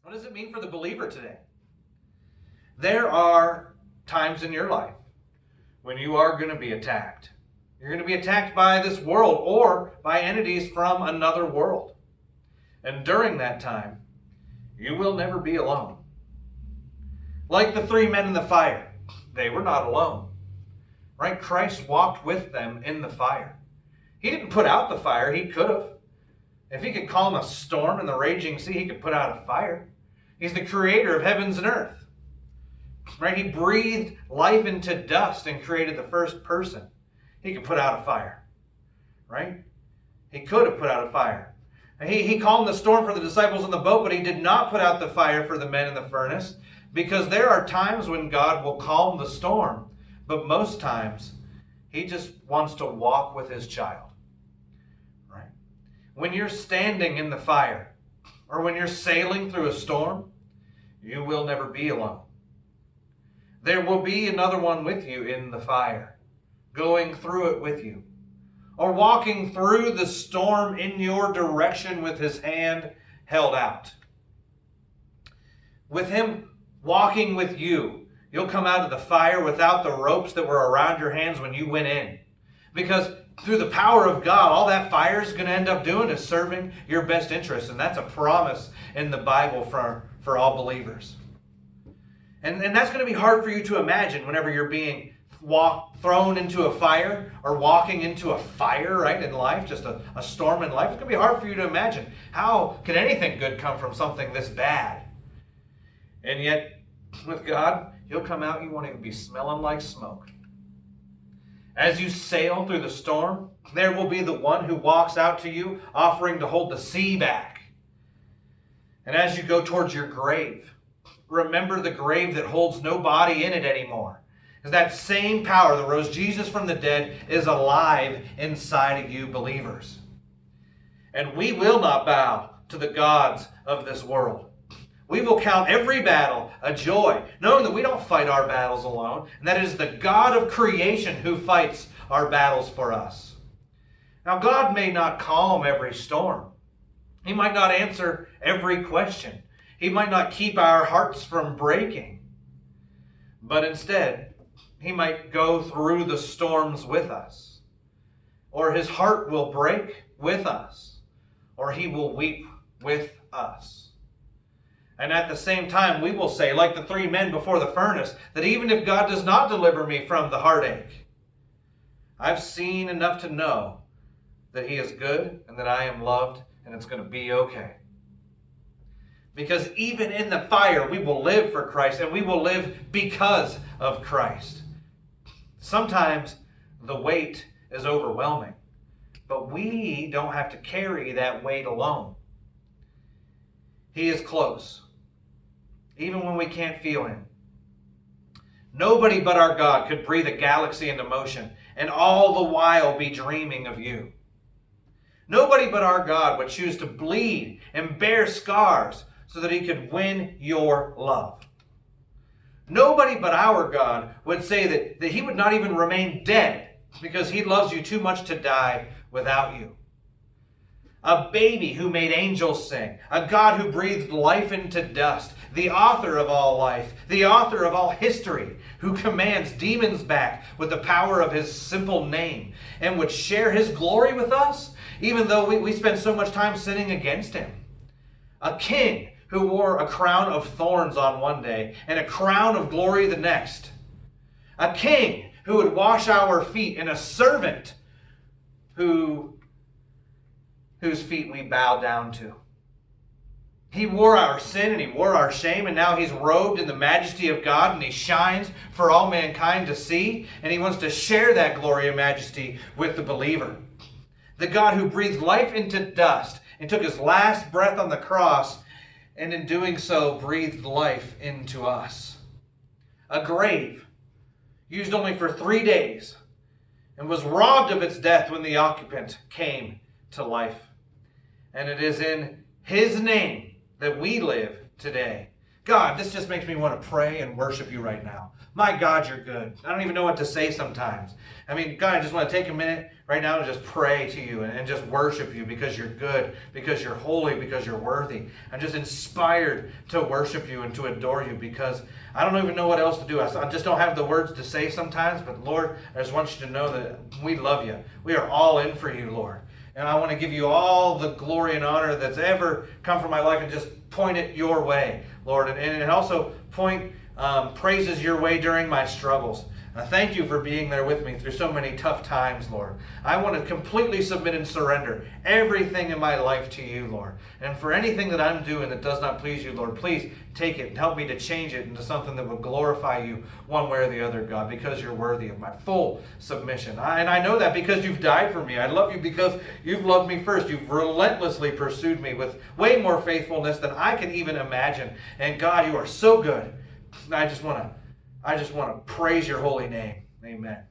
What does it mean for the believer today? There are times in your life when you are going to be attacked. You're going to be attacked by this world or by entities from another world. And during that time, you will never be alone. Like the three men in the fire, they were not alone. Right? Christ walked with them in the fire. He didn't put out the fire. He could have. If he could calm a storm in the raging sea, he could put out a fire. He's the creator of heavens and earth. Right? He breathed life into dust and created the first person. He could put out a fire. Right? He could have put out a fire. He calmed the storm for the disciples in the boat, but he did not put out the fire for the men in the furnace, because there are times when God will calm the storm, but most times he just wants to walk with his child. Right? When you're standing in the fire, or when you're sailing through a storm, you will never be alone. There will be another one with you in the fire, going through it with you, or walking through the storm in your direction with his hand held out. With him walking with you, you'll come out of the fire without the ropes that were around your hands when you went in. Because through the power of God, all that fire is going to end up doing is serving your best interest. And that's a promise in the Bible for all believers. And that's going to be hard for you to imagine whenever you're being thrown into a fire or walking into a fire, right, in life, just a storm in life. It's going to be hard for you to imagine. How could anything good come from something this bad? And yet, with God, you'll come out, you won't even be smelling like smoke. As you sail through the storm, there will be the one who walks out to you, offering to hold the sea back. And as you go towards your grave, remember the grave that holds no body in it anymore. Because that same power that rose Jesus from the dead is alive inside of you believers. And we will not bow to the gods of this world. We will count every battle a joy, knowing that we don't fight our battles alone, and that it is the God of creation who fights our battles for us. Now, God may not calm every storm. He might not answer every question. He might not keep our hearts from breaking. But instead, he might go through the storms with us. Or his heart will break with us. Or he will weep with us. And at the same time, we will say, like the three men before the furnace, that even if God does not deliver me from the heartache, I've seen enough to know that he is good and that I am loved and it's going to be okay. Because even in the fire, we will live for Christ and we will live because of Christ. Sometimes the weight is overwhelming, but we don't have to carry that weight alone. He is close, even when we can't feel him. Nobody but our God could breathe a galaxy into motion and all the while be dreaming of you. Nobody but our God would choose to bleed and bear scars so that he could win your love. Nobody but our God would say that he would not even remain dead because he loves you too much to die without you. A baby who made angels sing, a God who breathed life into dust, the author of all life, the author of all history, who commands demons back with the power of his simple name and would share his glory with us, even though we spend so much time sinning against him. A king who wore a crown of thorns on one day and a crown of glory the next. A king who would wash our feet, and a servant whose feet we bow down to. He wore our sin and he wore our shame, and now he's robed in the majesty of God and he shines for all mankind to see, and he wants to share that glory and majesty with the believer. The God who breathed life into dust and took his last breath on the cross, and in doing so breathed life into us. A grave used only for 3 days and was robbed of its death when the occupant came to life. And it is in his name that we live today, God, this just makes me want to pray and worship you right now. My God, you're good. I don't even know what to say sometimes. I mean, God, I just want to take a minute right now to just pray to you and just worship you because you're good, because you're holy, because you're worthy. I'm just inspired to worship you and to adore you because I don't even know what else to do. I just don't have the words to say sometimes, but Lord, I just want you to know that we love you. We are all in for you, Lord. And I want to give you all the glory and honor that's ever come from my life and just point it your way, Lord. And also point praises your way during my struggles. Thank you for being there with me through so many tough times, Lord. I want to completely submit and surrender everything in my life to you, Lord. And for anything that I'm doing that does not please you, Lord, please take it and help me to change it into something that will glorify you one way or the other, God, because you're worthy of my full submission. And I know that because you've died for me. I love you because you've loved me first. You've relentlessly pursued me with way more faithfulness than I can even imagine. And God, you are so good. I just want to praise your holy name. Amen.